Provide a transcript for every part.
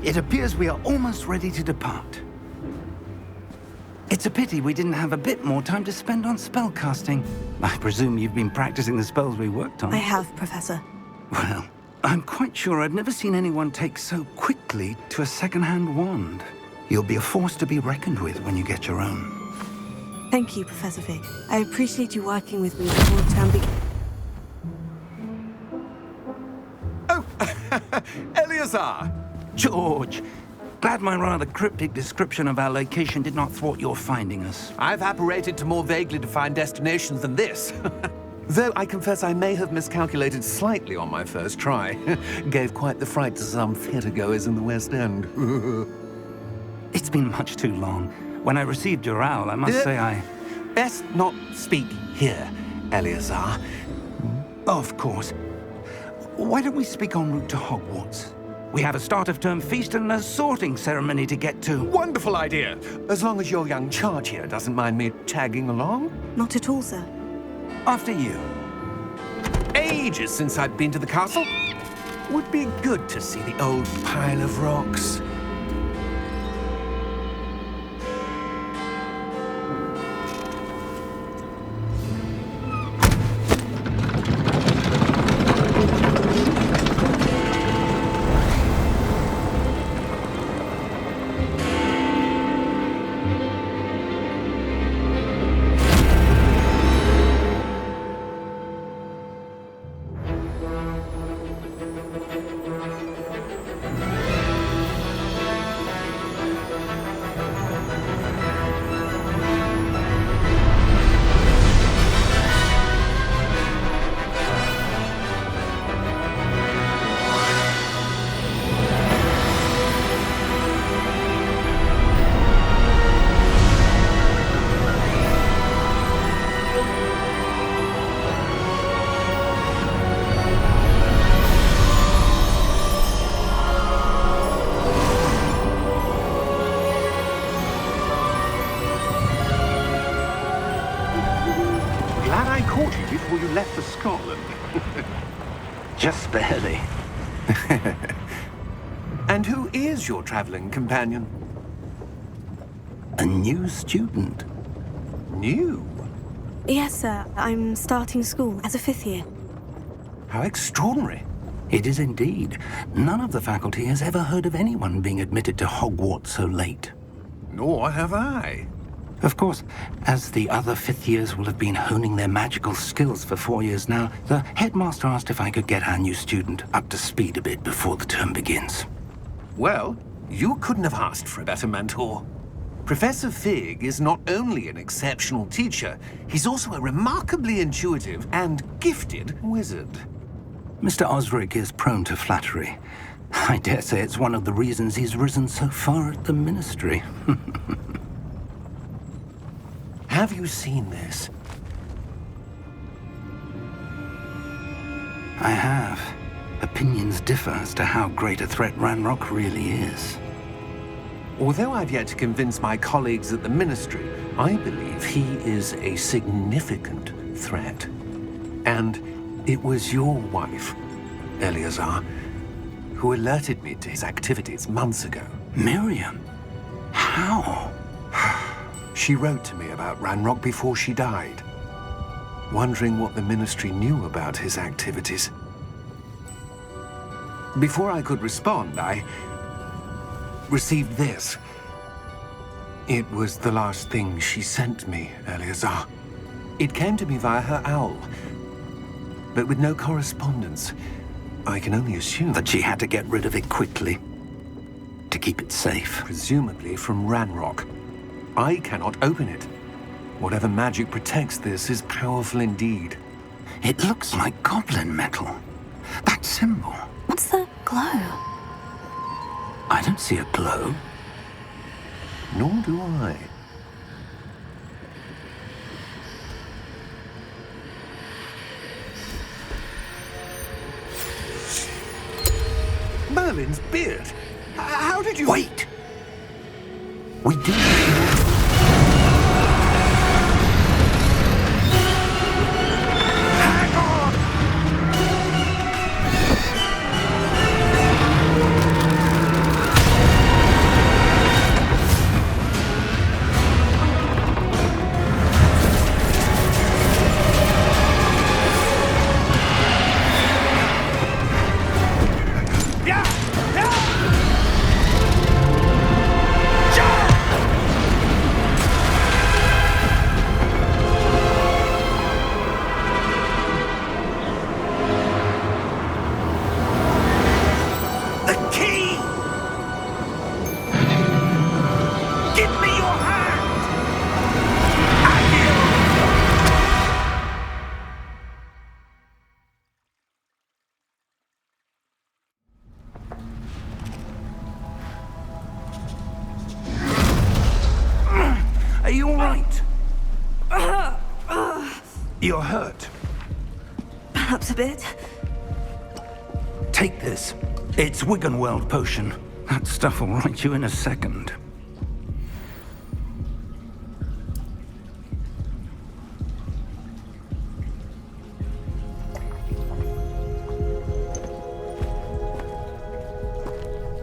It appears we are almost ready to depart. It's a pity we didn't have a bit more time to spend on spellcasting. I presume you've been practicing the spells we worked on. I have, Professor. Well, I'm quite sure I've never seen anyone take so quickly to a second-hand wand. You'll be a force to be reckoned with when you get your own. Thank you, Professor Fig. I appreciate you working with me before the term begins. Oh, Eleazar! George, glad my rather cryptic description of our location did not thwart your finding us. I've apparated to more vaguely defined destinations than this. Though I confess I may have miscalculated slightly on my first try. Gave quite the fright to some theatre-goers in the West End. It's been much too long. When I received your owl, I must say I... Best not speak here, Eleazar. Of course. Why don't we speak en route to Hogwarts? We have a start-of-term feast and a sorting ceremony to get to. Wonderful idea! As long as your young charge here doesn't mind me tagging along. Not at all, sir. After you. Ages since I've been to the castle. Would be good to see the old pile of rocks. Before you left for Scotland. Just barely. And who is your traveling companion? A new student. New? Yes, sir. I'm starting school as a 5th year. How extraordinary. It is indeed. None of the faculty has ever heard of anyone being admitted to Hogwarts so late. Nor have I. Of course, as the other 5th years will have been honing their magical skills for 4 years now, the headmaster asked if I could get our new student up to speed a bit before the term begins. Well, you couldn't have asked for a better mentor. Professor Fig is not only an exceptional teacher, he's also a remarkably intuitive and gifted wizard. Mr. Osric is prone to flattery. I dare say it's one of the reasons he's risen so far at the Ministry. Have you seen this? I have. Opinions differ as to how great a threat Ranrock really is. Although I've yet to convince my colleagues at the Ministry, I believe he is a significant threat. And it was your wife, Eleazar, who alerted me to his activities months ago. Miriam? How? She wrote to me about Ranrock before she died, wondering what the Ministry knew about his activities. Before I could respond, I received this. It was the last thing she sent me, Eleazar. It came to me via her owl, but with no correspondence. I can only assume that she had to get rid of it quickly, to keep it safe. Presumably from Ranrock. I cannot open it. Whatever magic protects this is powerful indeed. It looks like goblin metal. That symbol. What's the glow? I don't see a glow. Nor do I. Merlin's beard. How did you... Wait! We do... your hand! Are you all right? You're hurt. Perhaps a bit. Take this. It's Wiggenweld potion. That stuff will right you in a second.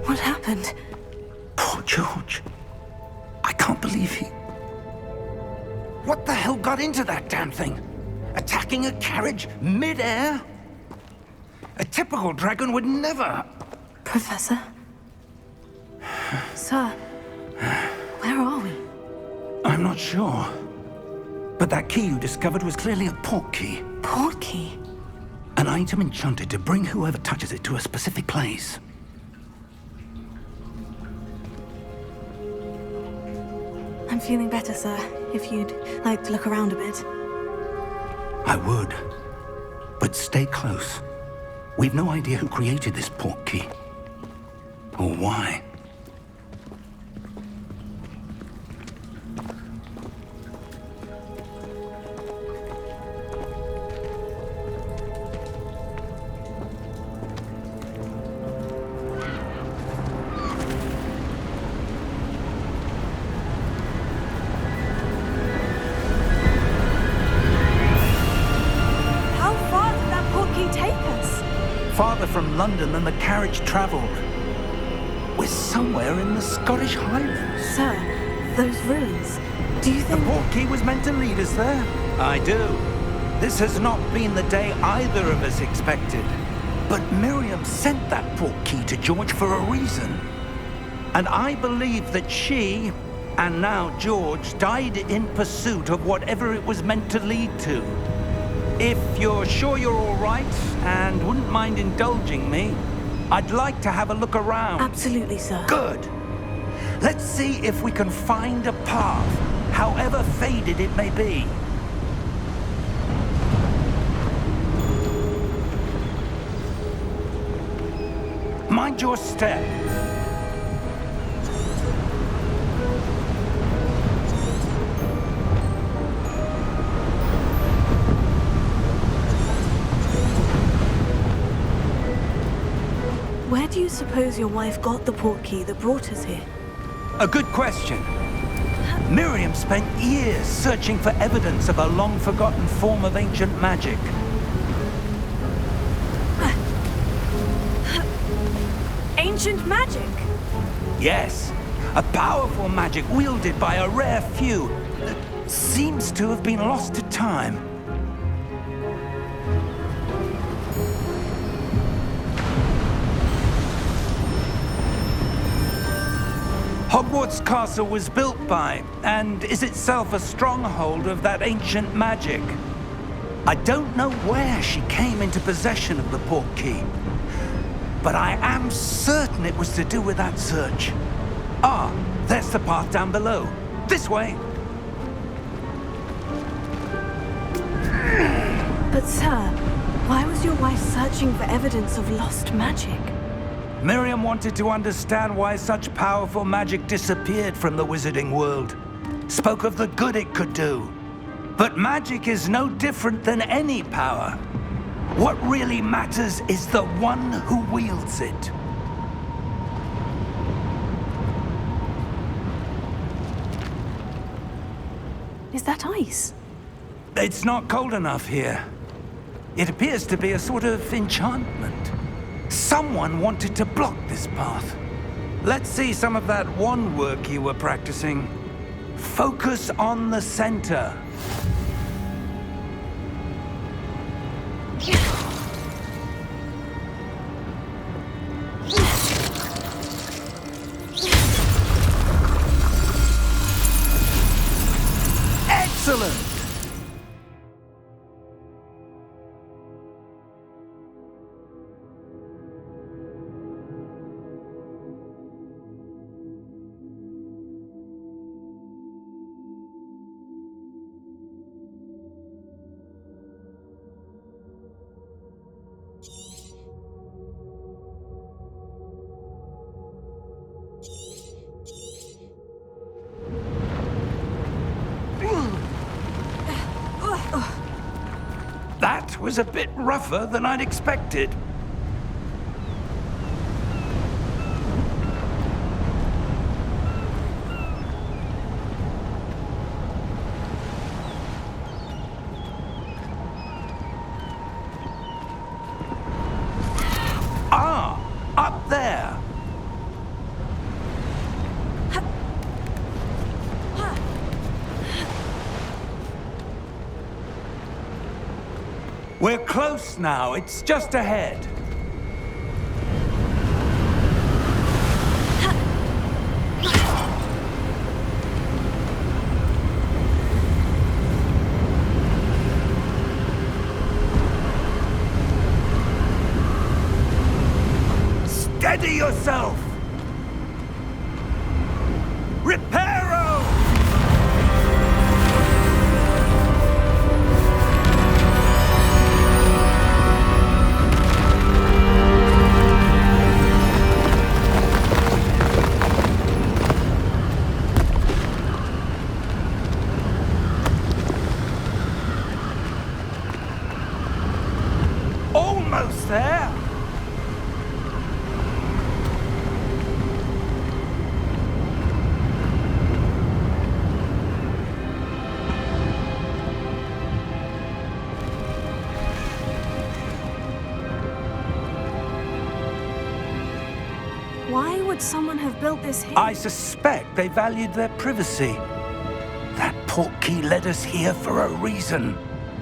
What happened? Poor George. I can't believe he... What the hell got into that damn thing? Attacking a carriage mid-air? A typical dragon would never... Professor? Sir, where are we? I'm not sure. But that key you discovered was clearly a port key. Port key? An item enchanted to bring whoever touches it to a specific place. I'm feeling better, sir. If you'd like to look around a bit. I would. But stay close. We've no idea who created this port key. Or why. How far did that port key take us? Farther from London than the carriage travelled. We're somewhere in the Scottish Highlands. Sir, those ruins. Do you The think... port key was meant to lead us there? I do. This has not been the day either of us expected. But Miriam sent that port key to George for a reason. And I believe that she, and now George, died in pursuit of whatever it was meant to lead to. If you're sure you're all right, and wouldn't mind indulging me, I'd like to have a look around. Absolutely, sir. Good. Let's see if we can find a path, however faded it may be. Mind your step. Where do you suppose your wife got the port key that brought us here? A good question. Miriam spent years searching for evidence of a long-forgotten form of ancient magic. Ancient magic? Yes, a powerful magic wielded by a rare few that seems to have been lost to time. Hogwarts Castle was built by, and is itself a stronghold of that ancient magic. I don't know where she came into possession of the port key, but I am certain it was to do with that search. Ah, there's the path down below. This way. But sir, why was your wife searching for evidence of lost magic? Miriam wanted to understand why such powerful magic disappeared from the wizarding world. Spoke of the good it could do. But magic is no different than any power. What really matters is the one who wields it. Is that ice? It's not cold enough here. It appears to be a sort of enchantment. Someone wanted to block this path. Let's see some of that wand work you were practicing. Focus on the center. Excellent! was a bit rougher than I'd expected. Ah, up there. We're close now. It's just ahead. Steady yourself! Reparo! Almost there! Why would someone have built this here? I suspect they valued their privacy. That portkey led us here for a reason.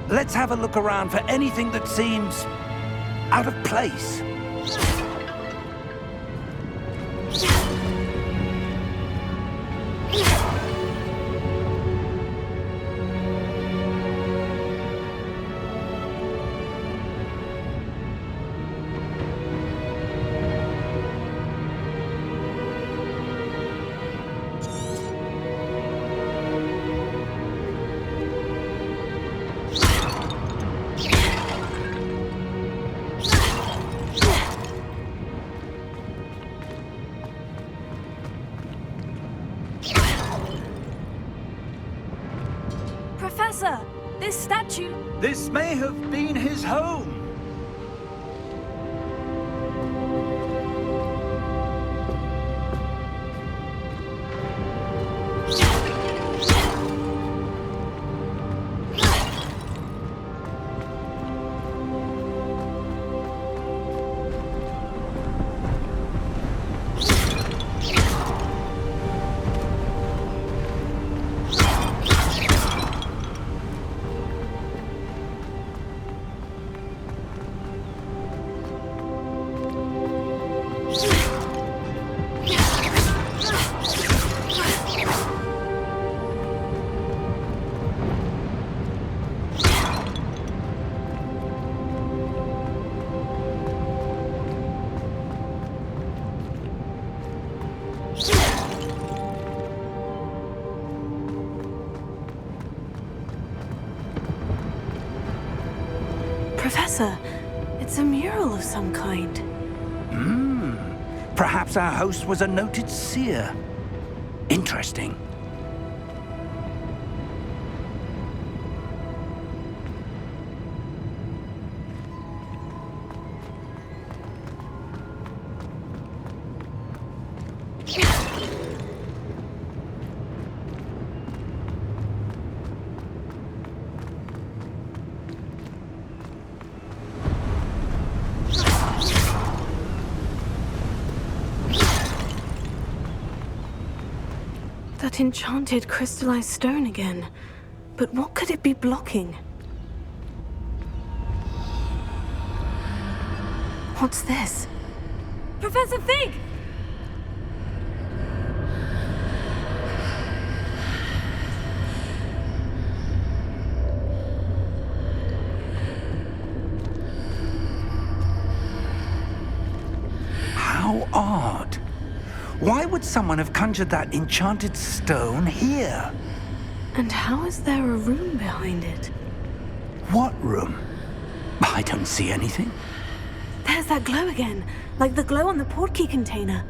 Let's have a look around for anything that seems out of place. Professor, this statue... This may have been his home. Professor, it's a mural of some kind. Perhaps our host was a noted seer. Interesting. That enchanted crystallized stone again. But what could it be blocking? What's this? Professor Fig! How odd. Why would someone have conjured that enchanted stone here? And how is there a room behind it? What room? I don't see anything. There's that glow again, like the glow on the portkey container.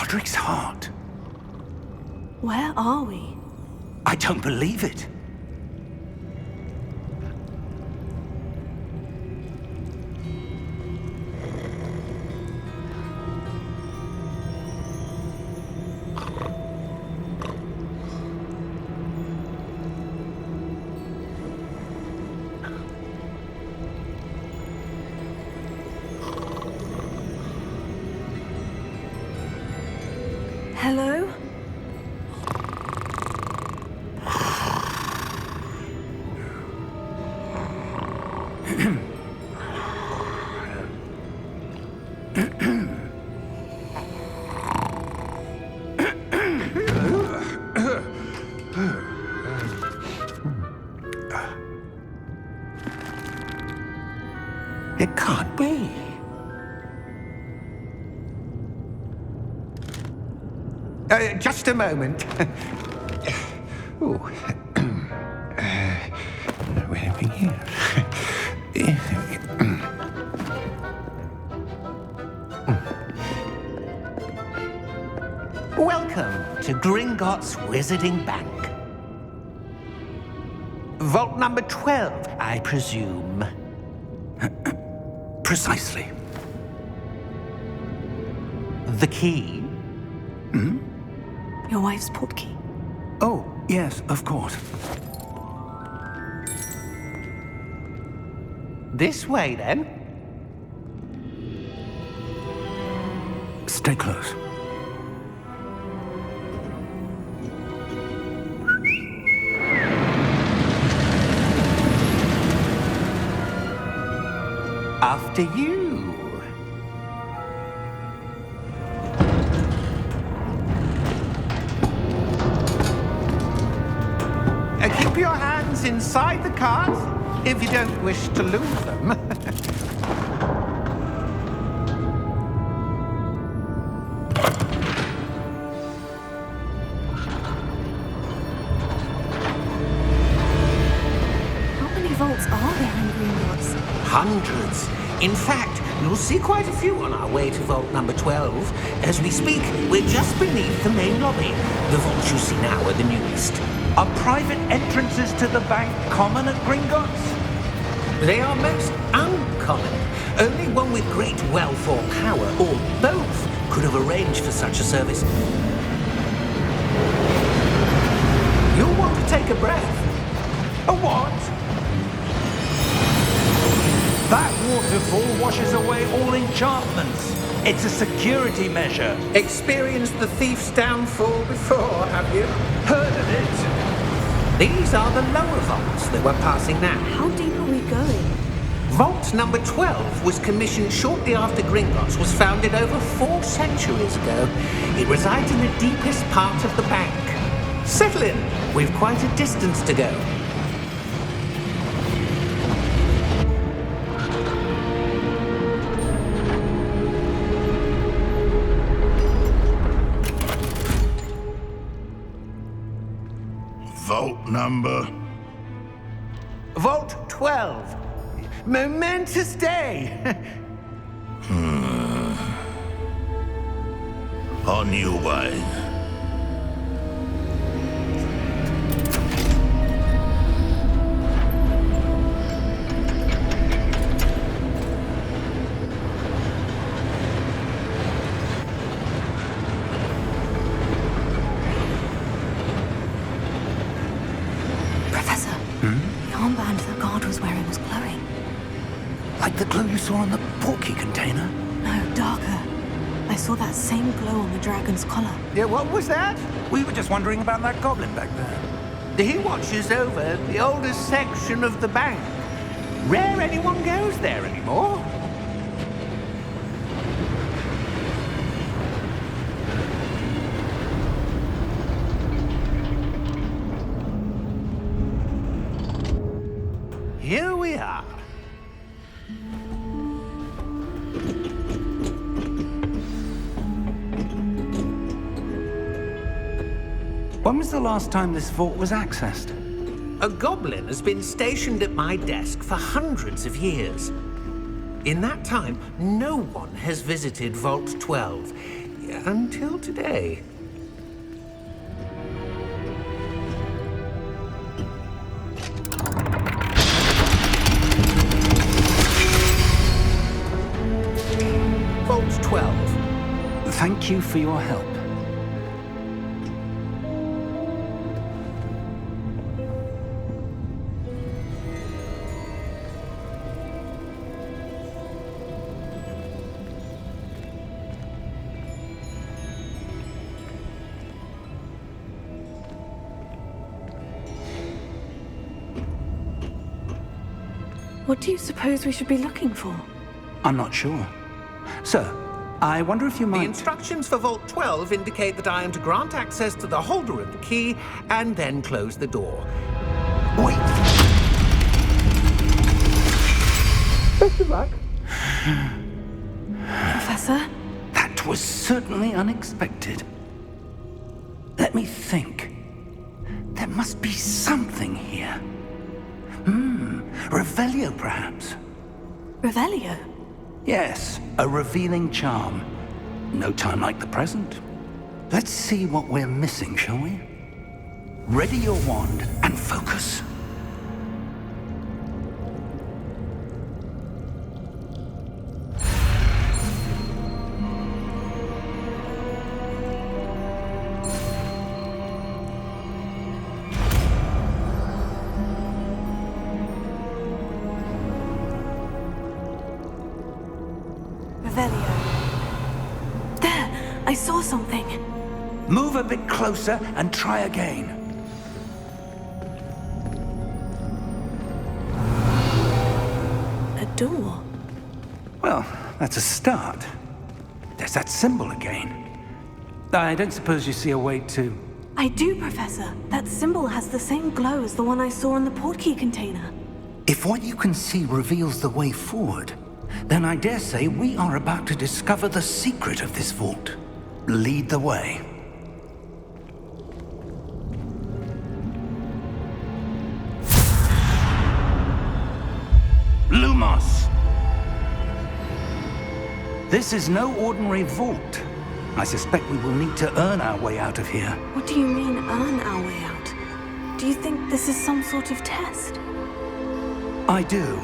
Godric's heart. Where are we? I don't believe it. Hello? It can't be. Just a moment. Oh. Where are we here? Welcome to Gringotts Wizarding Bank. Vault number 12, I presume. Precisely. The key? Your wife's portkey. Oh, yes, of course. This way, then. Stay close. After you. Keep your hands inside the cards if you don't wish to lose them. How many vaults are there in Gringotts? Hundreds. In fact, you'll see quite a few on our way to vault number 12. As we speak, we're just beneath the main lobby. The vaults you see now are the newest. Are private entrances to the bank common at Gringotts? They are most uncommon. Only one with great wealth or power, or both, could have arranged for such a service. You'll want to take a breath. A what? That waterfall washes away all enchantments. It's a security measure. Experienced the thief's downfall before, have you? Heard of it? These are the lower vaults that we're passing now. How deep are we going? Vault number 12 was commissioned shortly after Gringotts was founded over 4 centuries ago. It resides in the deepest part of the bank. Settle in. We've quite a distance to go. Vault number? Vault 12. Momentous day. On your way. Professor, the armband the guard was wearing was glowing. Like the glow you saw on the portkey container? No, darker. I saw that same glow on the dragon's collar. Yeah, what was that? We were just wondering about that goblin back there. He watches over the oldest section of the bank. Rare anyone goes there anymore. Here we are. When was the last time this vault was accessed? A goblin has been stationed at my desk for hundreds of years. In that time, no one has visited Vault 12. until today. Vault 12. Thank you for your help. What do you suppose we should be looking for? I'm not sure. Sir, I wonder if you The might... instructions for Vault 12 indicate that I am to grant access to the holder of the key and then close the door. Wait! Best of luck. Professor? That was certainly unexpected. Let me think. There must be something here. Revelio, perhaps? Revelio? Yes, a revealing charm. No time like the present. Let's see what we're missing, shall we? Ready your wand and focus. Revelio. There! I saw something. Move a bit closer and try again. A door. Well, that's a start. There's that symbol again. I don't suppose you see a way to... I do, Professor. That symbol has the same glow as the one I saw in the portkey container. If what you can see reveals the way forward, then I dare say we are about to discover the secret of this vault. Lead the way. Lumos! This is no ordinary vault. I suspect we will need to earn our way out of here. What do you mean, earn our way out? Do you think this is some sort of test? I do.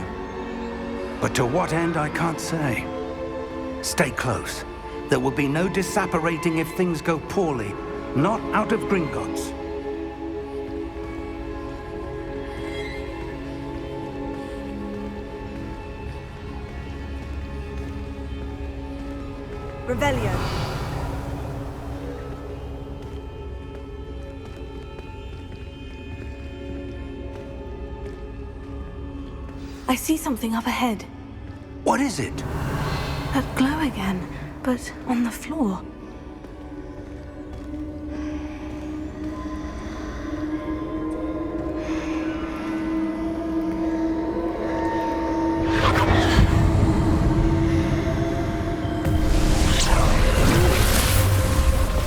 But to what end, I can't say. Stay close. There will be no disapparating if things go poorly. Not out of Gringotts. Revelio. I see something up ahead. What is it? That glow again, but on the floor.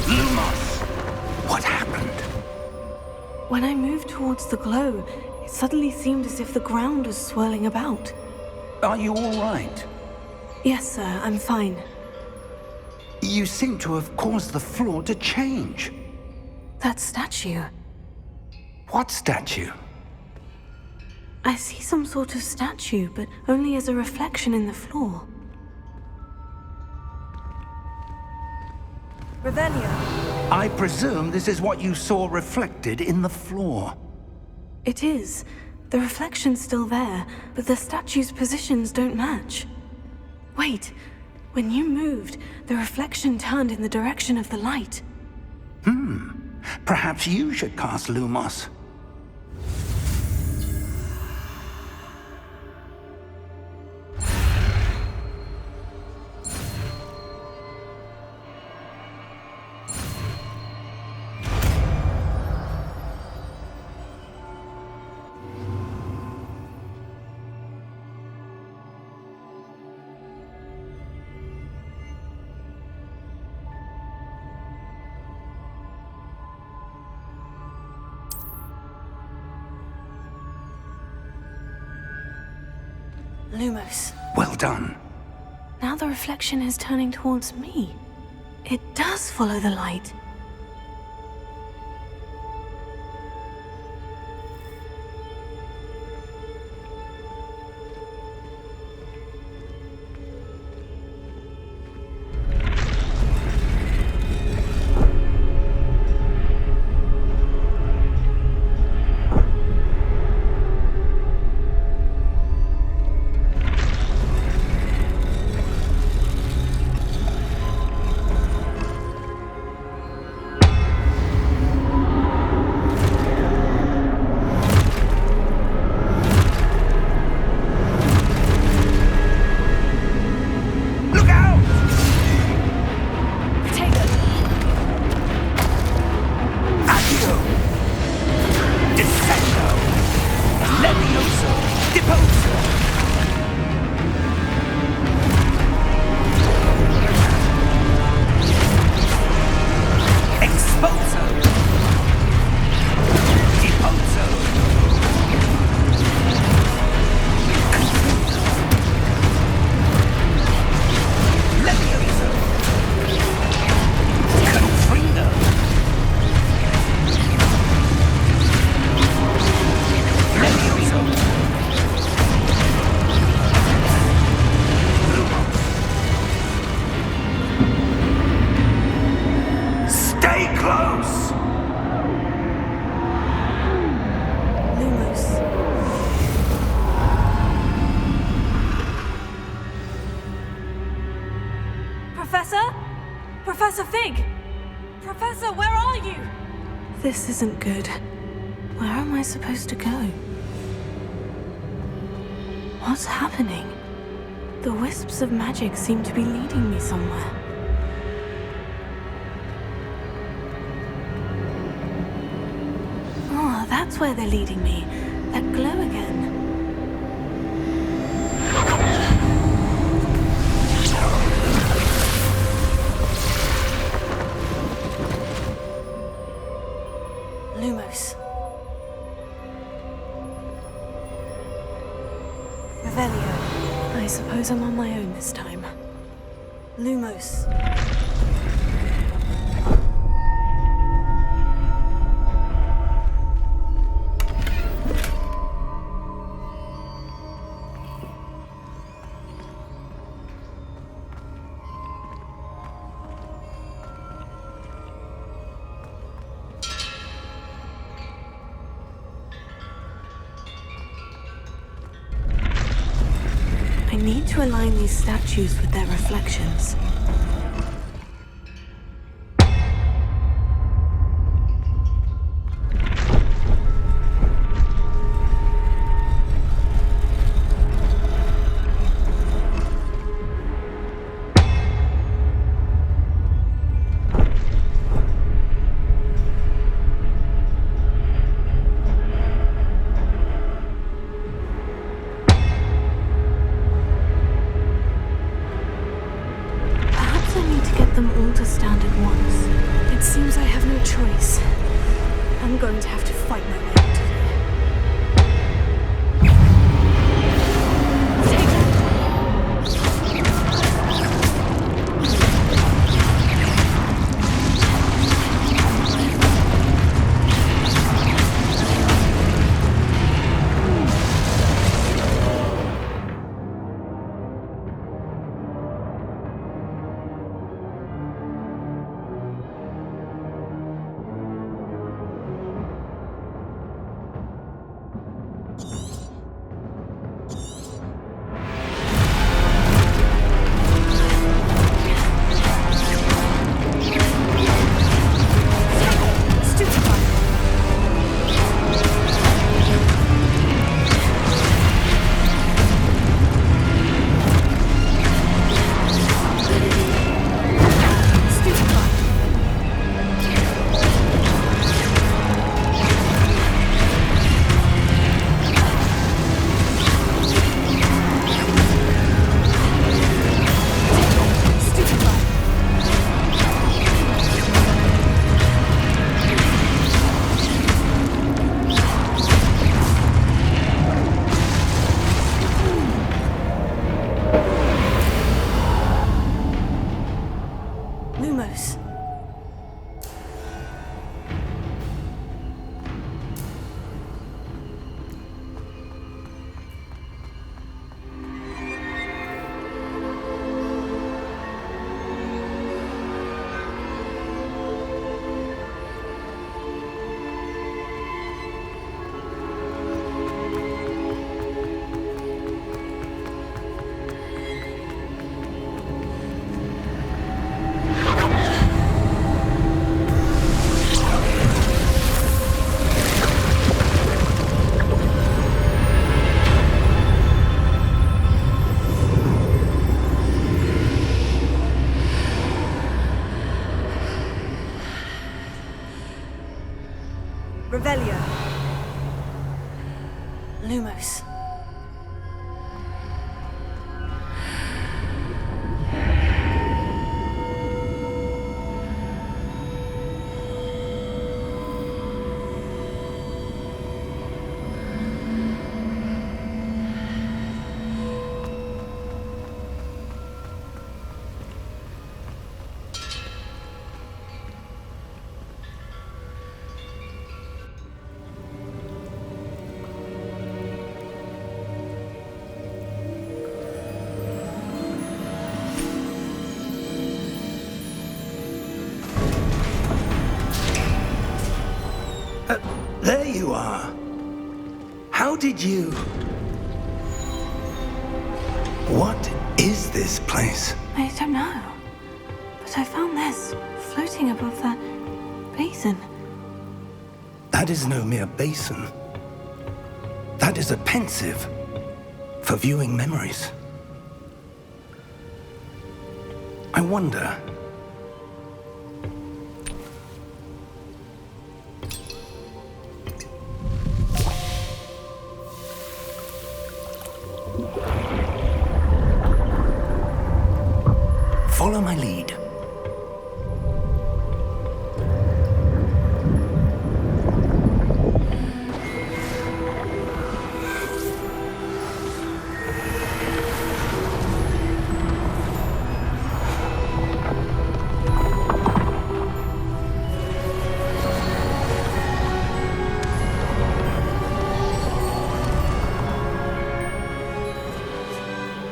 Lumos! What happened? When I moved towards the glow, it suddenly seemed as if the ground was swirling about. Are you all right? Yes, sir, I'm fine. You seem to have caused the floor to change. That statue. What statue? I see some sort of statue, but only as a reflection in the floor. Revelio. I presume this is what you saw reflected in the floor. It is. The reflection's still there, but the statue's positions don't match. Wait. When you moved, the reflection turned in the direction of the light. Perhaps you should cast Lumos. Lumos. Well done. Now the reflection is turning towards me. It does follow the light. Professor Fig! Professor, where are you? This isn't good. Where am I supposed to go? What's happening? The wisps of magic seem to be leading me somewhere. Oh, that's where they're leading me. That glow again. Lumos. Revelio. I suppose I'm on my own this time. Lumos. I need to align these statues with their reflections. Them all to stand at once. It seems I have no choice. I'm going to have to fight my way out of here. Revelio. Lumos. There you are. How did you... What is this place? I don't know. But I found this floating above that basin. That is no mere basin. That is a pensive for viewing memories. I wonder... Follow my lead.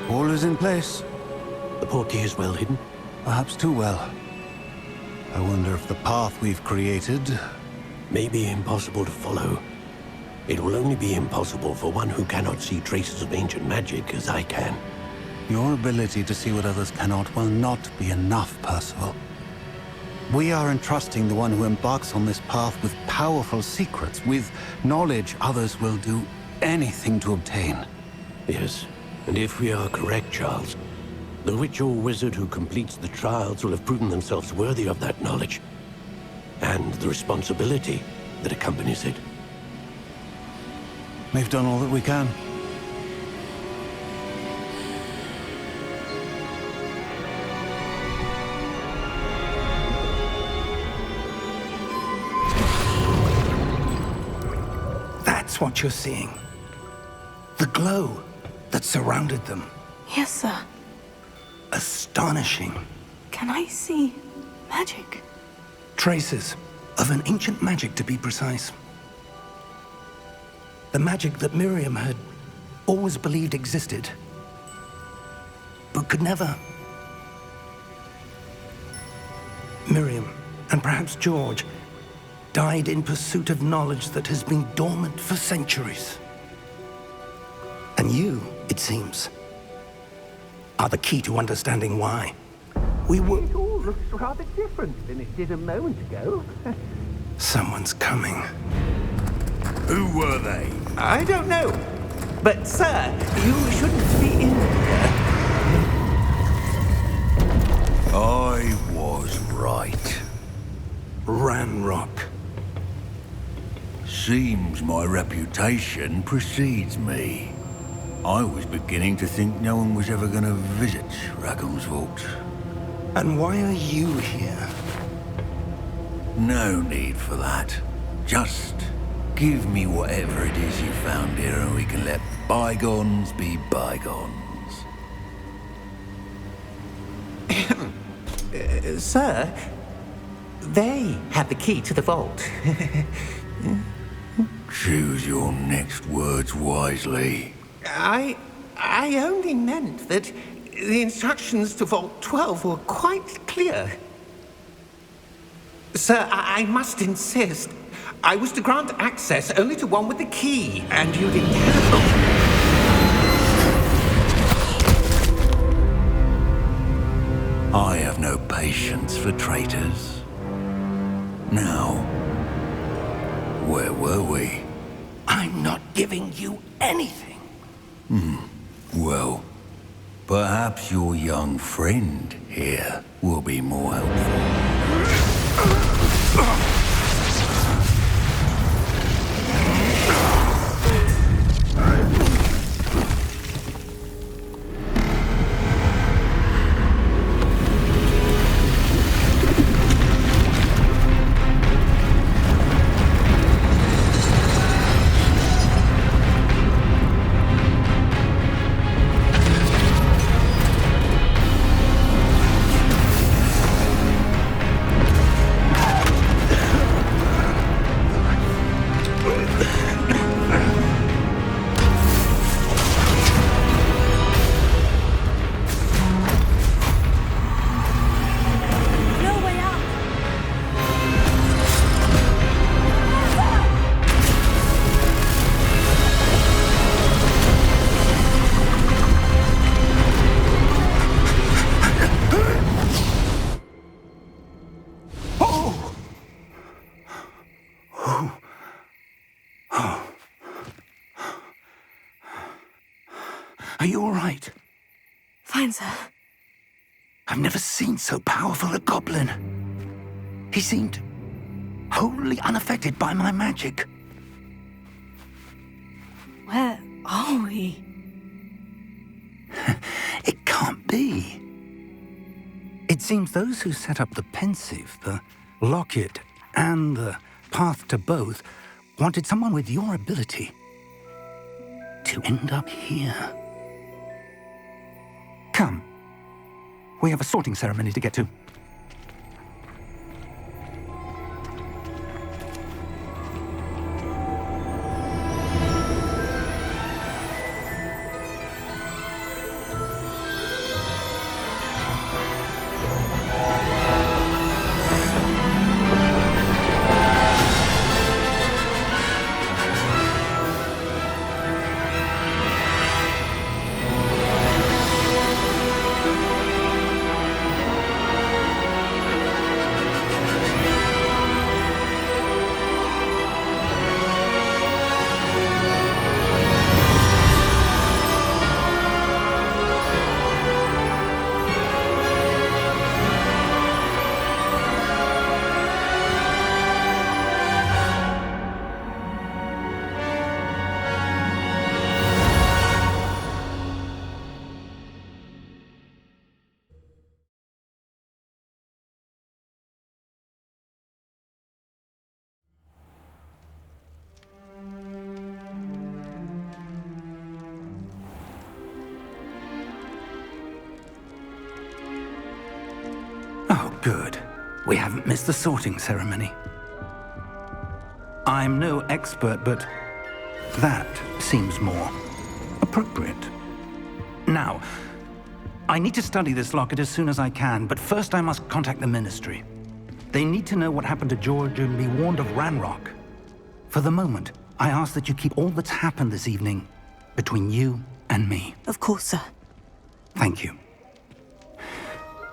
All is in place. The portkey is well hidden. Perhaps too well. I wonder if the path we've created... May be impossible to follow. It will only be impossible for one who cannot see traces of ancient magic as I can. Your ability to see what others cannot will not be enough, Percival. We are entrusting the one who embarks on this path with powerful secrets, with knowledge others will do anything to obtain. Yes, and if we are correct, Charles, the witch or wizard who completes the trials will have proven themselves worthy of that knowledge, and the responsibility that accompanies it. We've done all that we can. That's what you're seeing. The glow that surrounded them. Yes, sir. Astonishing. Can I see magic? Traces of an ancient magic, to be precise. The magic that Miriam had always believed existed, but could never. Miriam, and perhaps George, died in pursuit of knowledge that has been dormant for centuries. And you, it seems, are the key to understanding why. We were... It all looks rather different than it did a moment ago. Someone's coming. Who were they? I don't know. But, sir, you shouldn't be in here. I was right. Ranrock. Seems my reputation precedes me. I was beginning to think no one was ever going to visit Rackham's Vault. And why are you here? No need for that. Just give me whatever it is you found here and we can let bygones be bygones. Sir, they had the key to the vault. Choose your next words wisely. I only meant that the instructions to Vault 12 were quite clear. Sir, I must insist. I was to grant access only to one with the key, and you didn't have... I have no patience for traitors. Now, where were we? I'm not giving you anything. Well, perhaps your young friend here will be more helpful. Are you all right? Fine, sir. I've never seen so powerful a goblin. He seemed wholly unaffected by my magic. Where are we? It can't be. It seems those who set up the pensive, the locket, and the path to both wanted someone with your ability to end up here. Come. We have a sorting ceremony to get to. Oh, good. We haven't missed the sorting ceremony. I'm no expert, but that seems more appropriate. Now, I need to study this locket as soon as I can, but first I must contact the Ministry. They need to know what happened to George and be warned of Ranrock. For the moment, I ask that you keep all that's happened this evening between you and me. Of course, sir. Thank you.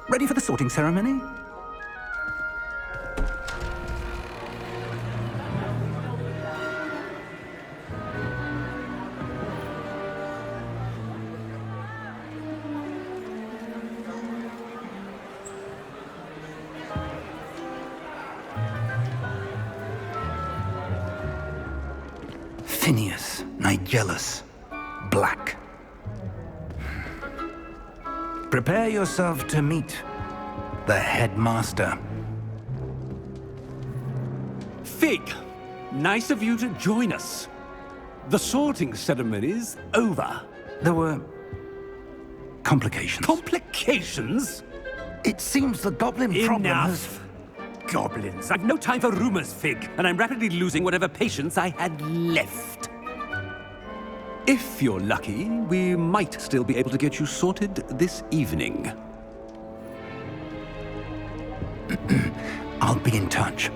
Ready for the sorting ceremony? Phineas, Nigellus, Black. Prepare yourself to meet the headmaster. Fig, nice of you to join us. The sorting ceremony's over. There were complications. Complications? It seems the goblin problem has... Enough. Goblins. I've no time for rumors, Fig, and I'm rapidly losing whatever patience I had left. If you're lucky, we might still be able to get you sorted this evening. I'll be in touch.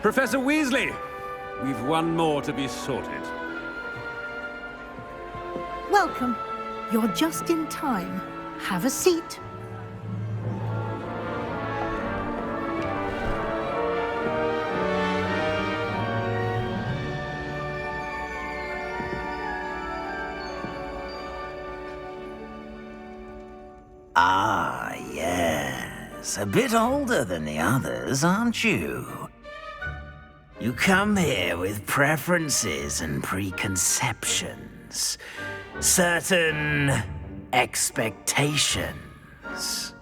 Professor Weasley, we've one more to be sorted. Welcome. You're just in time. Have a seat. Ah, yes. A bit older than the others, aren't you? You come here with preferences and preconceptions. Certain expectations.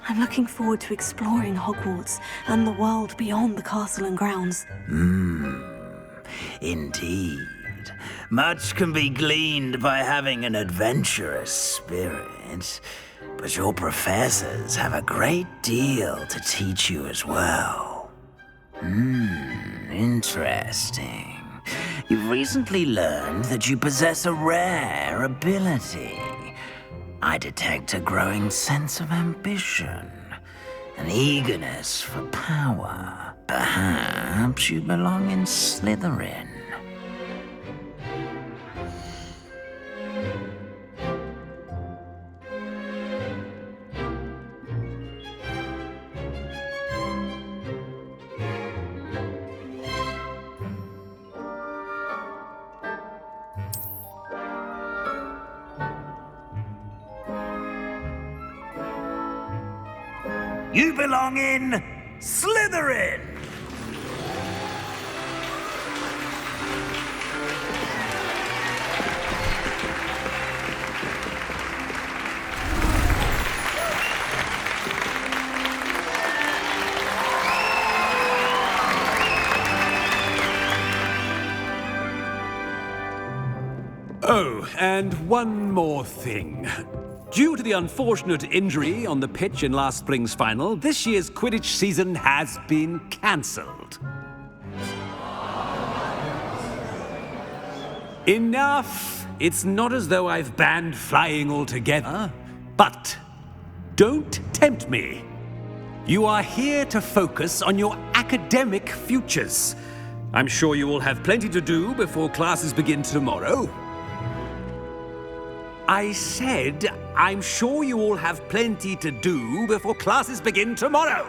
I'm looking forward to exploring Hogwarts and the world beyond the castle and grounds. Indeed. Much can be gleaned by having an adventurous spirit, but your professors have a great deal to teach you as well. Interesting. You've recently learned that you possess a rare ability. I detect a growing sense of ambition, an eagerness for power. Perhaps you belong in Slytherin. You belong in Slytherin! Oh, and one more thing. Due to the unfortunate injury on the pitch in last spring's final, this year's Quidditch season has been cancelled. Enough! It's not as though I've banned flying altogether, but don't tempt me. You are here to focus on your academic futures. I'm sure you will have plenty to do before classes begin tomorrow. I said, I'm sure you all have plenty to do before classes begin tomorrow.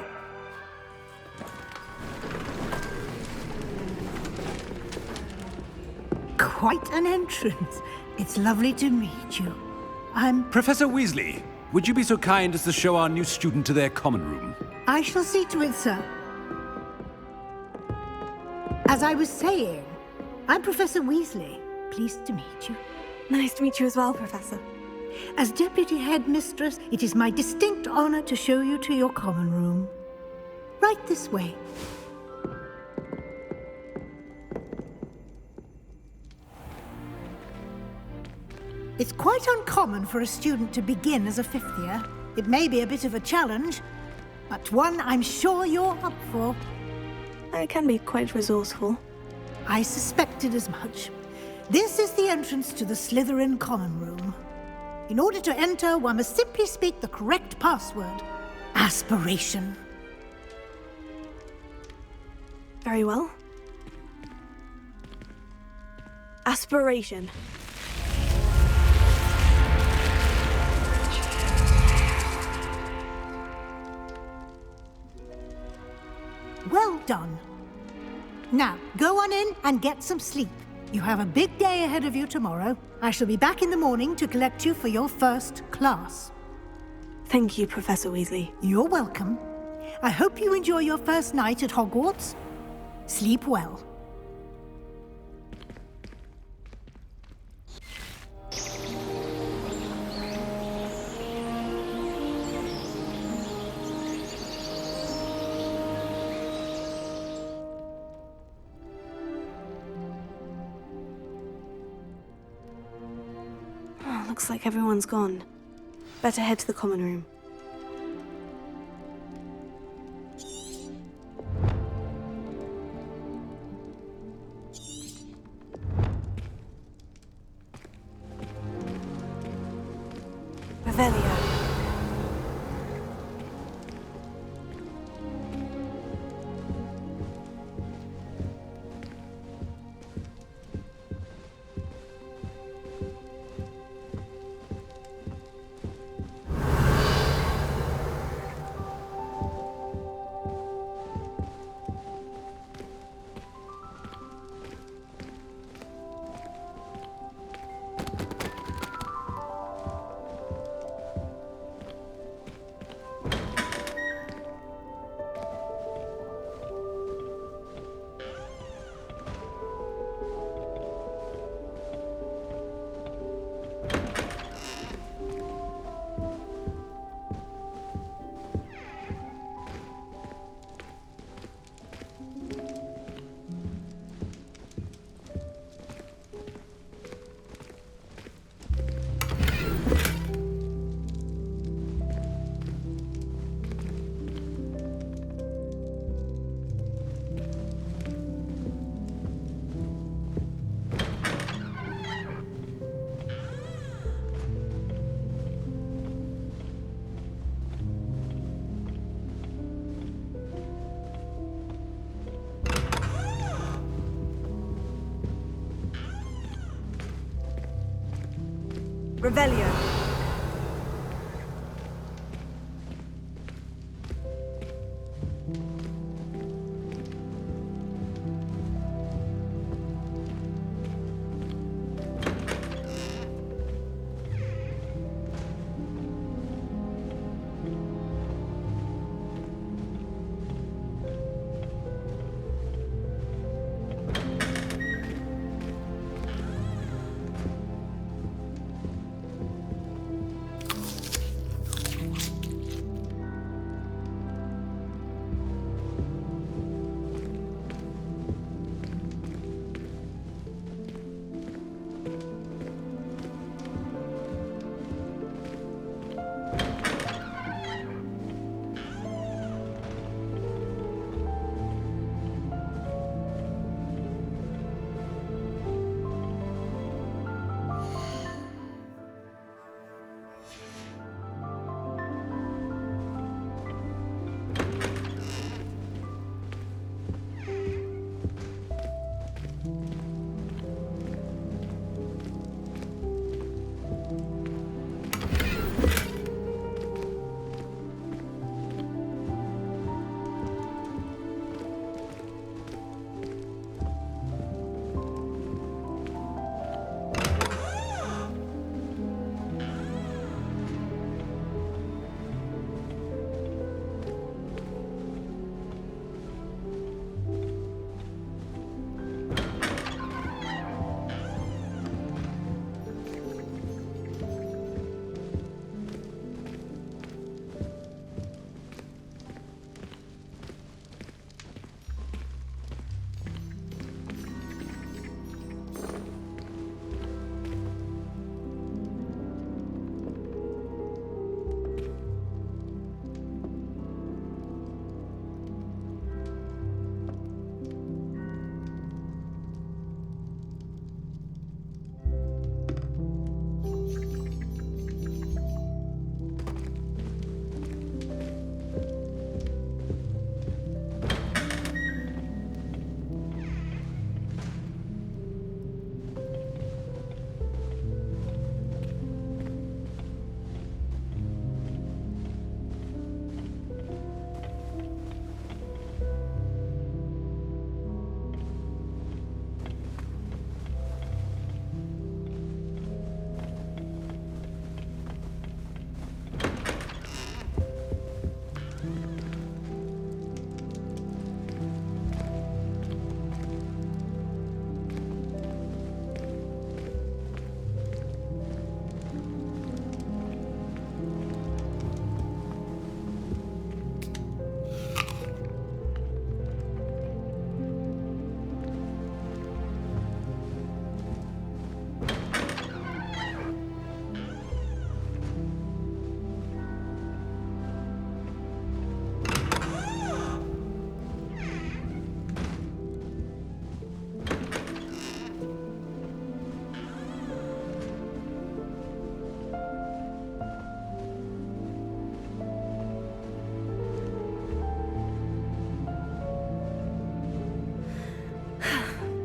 Quite an entrance. It's lovely to meet you. Professor Weasley, would you be so kind as to show our new student to their common room? I shall see to it, sir. As I was saying, I'm Professor Weasley. Pleased to meet you. Nice to meet you as well, Professor. As Deputy Headmistress, it is my distinct honor to show you to your common room. Right this way. It's quite uncommon for a student to begin as a fifth year. It may be a bit of a challenge, but one I'm sure you're up for. I can be quite resourceful. I suspected as much. This is the entrance to the Slytherin common room. In order to enter, one must simply speak the correct password. Aspiration. Very well. Aspiration. Well done. Now, go on in and get some sleep. You have a big day ahead of you tomorrow. I shall be back in the morning to collect you for your first class. Thank you, Professor Weasley. You're welcome. I hope you enjoy your first night at Hogwarts. Sleep well. Looks like everyone's gone. Better head to the common room. Revelio. Revelio.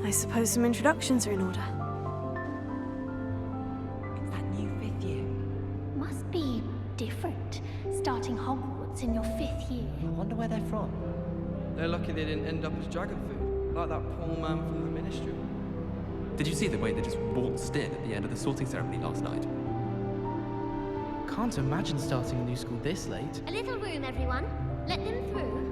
I suppose some introductions are in order. It's that new fifth year. Must be different, starting Hogwarts in your 5th year. I wonder where they're from. They're lucky they didn't end up as dragon food, like that poor man from the Ministry. Did you see the way they just waltzed in at the end of the sorting ceremony last night? Can't imagine starting a new school this late. A little room, everyone. Let them through.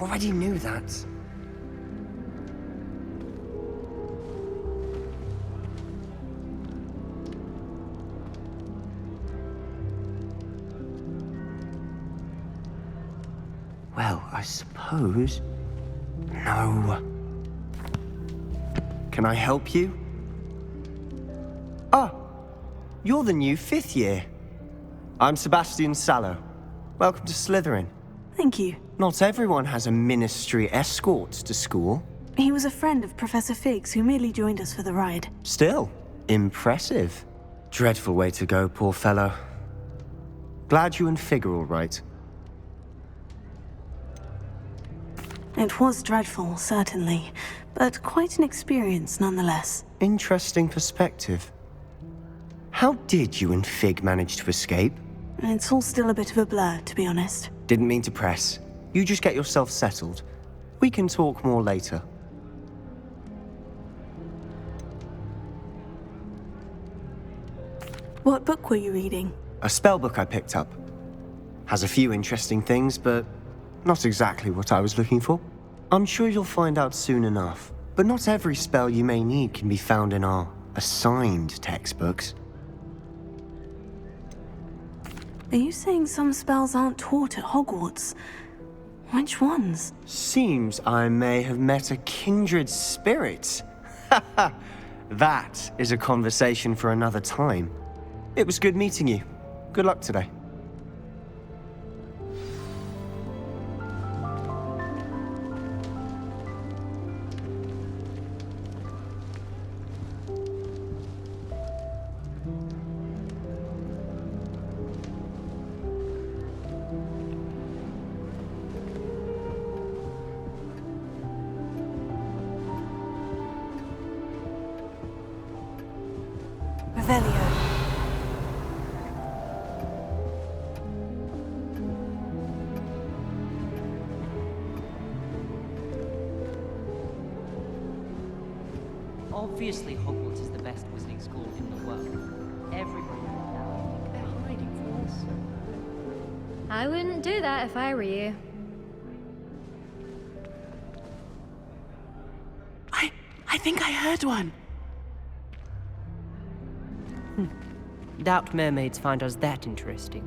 Already knew that. Well, I suppose... No. Can I help you? Oh, you're the new 5th year. I'm Sebastian Sallow. Welcome to Slytherin. Thank you. Not everyone has a ministry escort to school. He was a friend of Professor Fig's who merely joined us for the ride. Still, impressive. Dreadful way to go, poor fellow. Glad you and Fig are all right. It was dreadful, certainly, but quite an experience nonetheless. Interesting perspective. How did you and Fig manage to escape? It's all still a bit of a blur, to be honest. Didn't mean to press. You just get yourself settled. We can talk more later. What book were you reading? A spellbook I picked up. Has a few interesting things, but not exactly what I was looking for. I'm sure you'll find out soon enough. But not every spell you may need can be found in our assigned textbooks. Are you saying some spells aren't taught at Hogwarts? Which ones? Seems I may have met a kindred spirit. That is a conversation for another time. It was good meeting you. Good luck today. Revelio. Obviously, Hogwarts is the best wizarding school in the world. Everybody knows that. I think they're hiding from us. I wouldn't do that if I were you. I think I heard one. Doubt mermaids find us that interesting.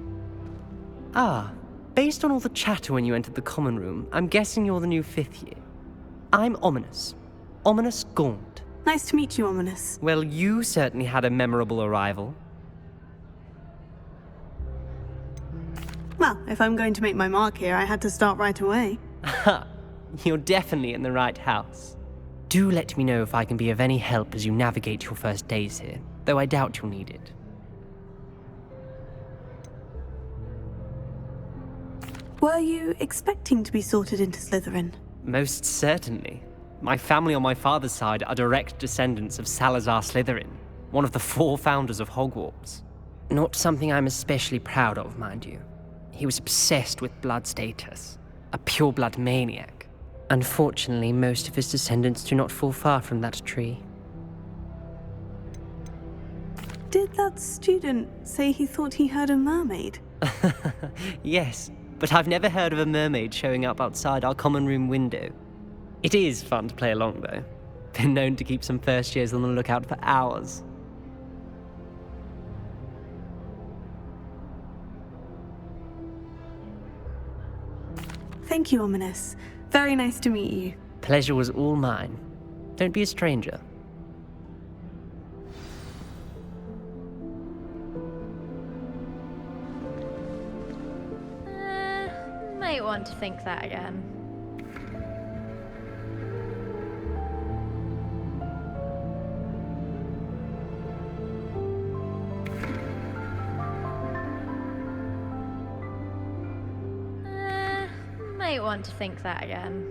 Ah, based on all the chatter when you entered the common room, I'm guessing you're the new 5th year. I'm Ominous. Ominous Gaunt. Nice to meet you, Ominous. Well, you certainly had a memorable arrival. Well, if I'm going to make my mark here, I had to start right away. Ha! You're definitely in the right house. Do let me know if I can be of any help as you navigate your first days here, though I doubt you'll need it. Were you expecting to be sorted into Slytherin? Most certainly. My family on my father's side are direct descendants of Salazar Slytherin, one of the 4 founders of Hogwarts. Not something I'm especially proud of, mind you. He was obsessed with blood status, a pure-blood maniac. Unfortunately, most of his descendants do not fall far from that tree. Did that student say he thought he heard a mermaid? Yes, but I've never heard of a mermaid showing up outside our common room window. It is fun to play along, though. Been known to keep some first years on the lookout for hours. Thank you, Ominous. Very nice to meet you. Pleasure was all mine. Don't be a stranger. Might want to think that again. Might want to think that again.